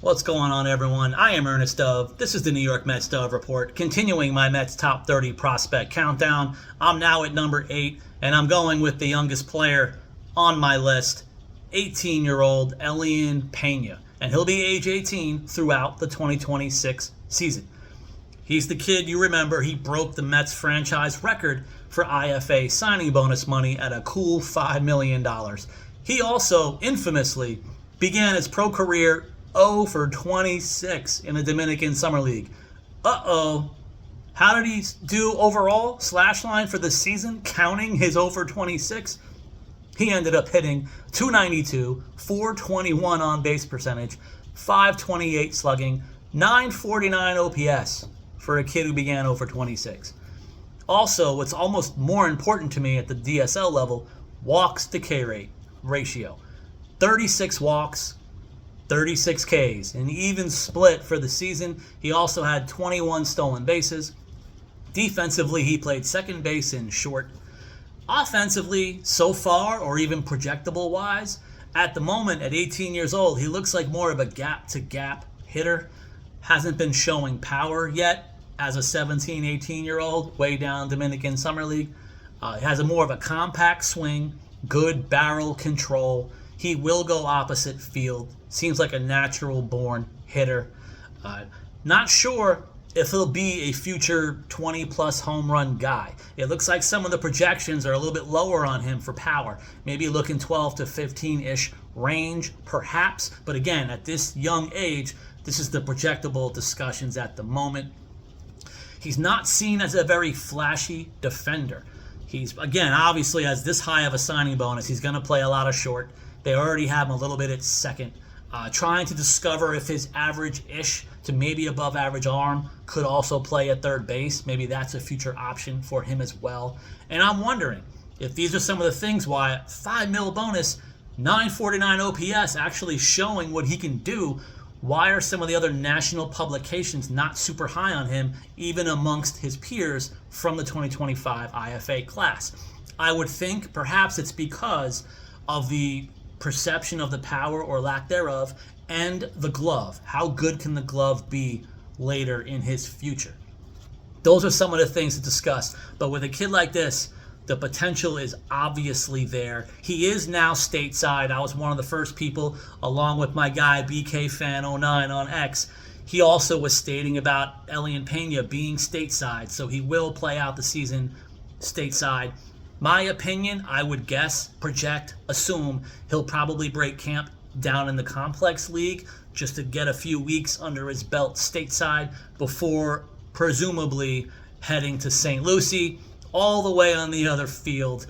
What's going on, everyone? I am Ernest Dove. This is the New York Mets Dove Report, continuing my Mets top 30 prospect countdown. I'm now at number 8, and I'm going with the youngest player on my list, 18-year-old Elian Peña. And he'll be age 18 throughout the 2026 season. He's the kid you remember. He broke the Mets franchise record for IFA signing bonus money at a cool $5 million. He also infamously began his pro career 0 for 26 in the Dominican Summer League. How did he do overall slash line for the season, counting his 0 for 26? He ended up hitting .292, .421 on base percentage, .528 slugging, .949 OPS for a kid who began 0 for 26. Also, what's almost more important to me at the DSL level, walks to K rate ratio. 36 walks, 36 Ks, an even split for the season. He also had 21 stolen bases. Defensively, he played second base and short. Offensively, so far, or even projectable-wise, at the moment, at 18 years old, he looks like more of a gap-to-gap hitter. Hasn't been showing power yet as a 17, 18-year-old, way down Dominican Summer League. Has a more of a compact swing, good barrel control. He will go opposite field. Seems like a natural-born hitter. Not sure if he'll be a future 20-plus home run guy. It looks like some of the projections are a little bit lower on him for power. Maybe looking 12 to 15-ish range, perhaps. But again, at this young age, this is the projectable discussions at the moment. He's not seen as a very flashy defender. He's, again, obviously has this high of a signing bonus. He's going to play a lot of short. They already have him a little bit at second. Trying to discover if his average-ish to maybe above average arm could also play at third base. Maybe that's a future option for him as well. And I'm wondering if these are some of the things why $5 million bonus, 949 OPS actually showing what he can do. Why are some of the other national publications not super high on him, even amongst his peers from the 2025 IFA class? I would think perhaps it's because of the perception of the power or lack thereof, and the glove. How good can the glove be later in his future? Those are some of the things to discuss. But with a kid like this, the potential is obviously there. He is now stateside. I was one of the first people, along with my guy BK Fan 09 on X. He also was stating about Elian Peña being stateside, so he will play out the season stateside. My opinion, I would guess, project, assume he'll probably break camp down in the complex league just to get a few weeks under his belt stateside before presumably heading to St. Lucie, all the way on the other field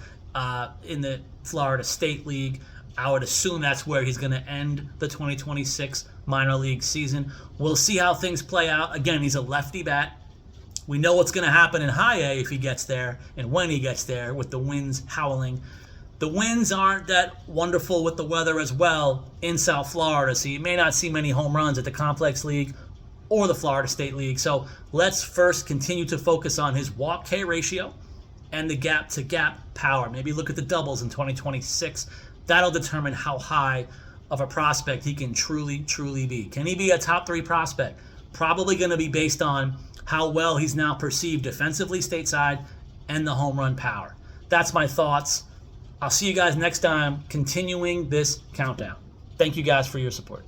in the Florida State League. I would assume that's where he's going to end the 2026 minor league season. We'll see how things play out. Again, he's a lefty bat. We know what's going to happen in high A if he gets there and when he gets there with the winds howling. The winds aren't that wonderful with the weather as well in South Florida, so you may not see many home runs at the Complex League or the Florida State League. So let's first continue to focus on his walk-K ratio and the gap-to-gap power. Maybe look at the doubles in 2026. That'll determine how high of a prospect he can truly be. Can he be a top 3 prospect? Probably going to be based on how well he's now perceived defensively stateside and the home run power. That's my thoughts. I'll see you guys next time continuing this countdown. Thank you guys for your support.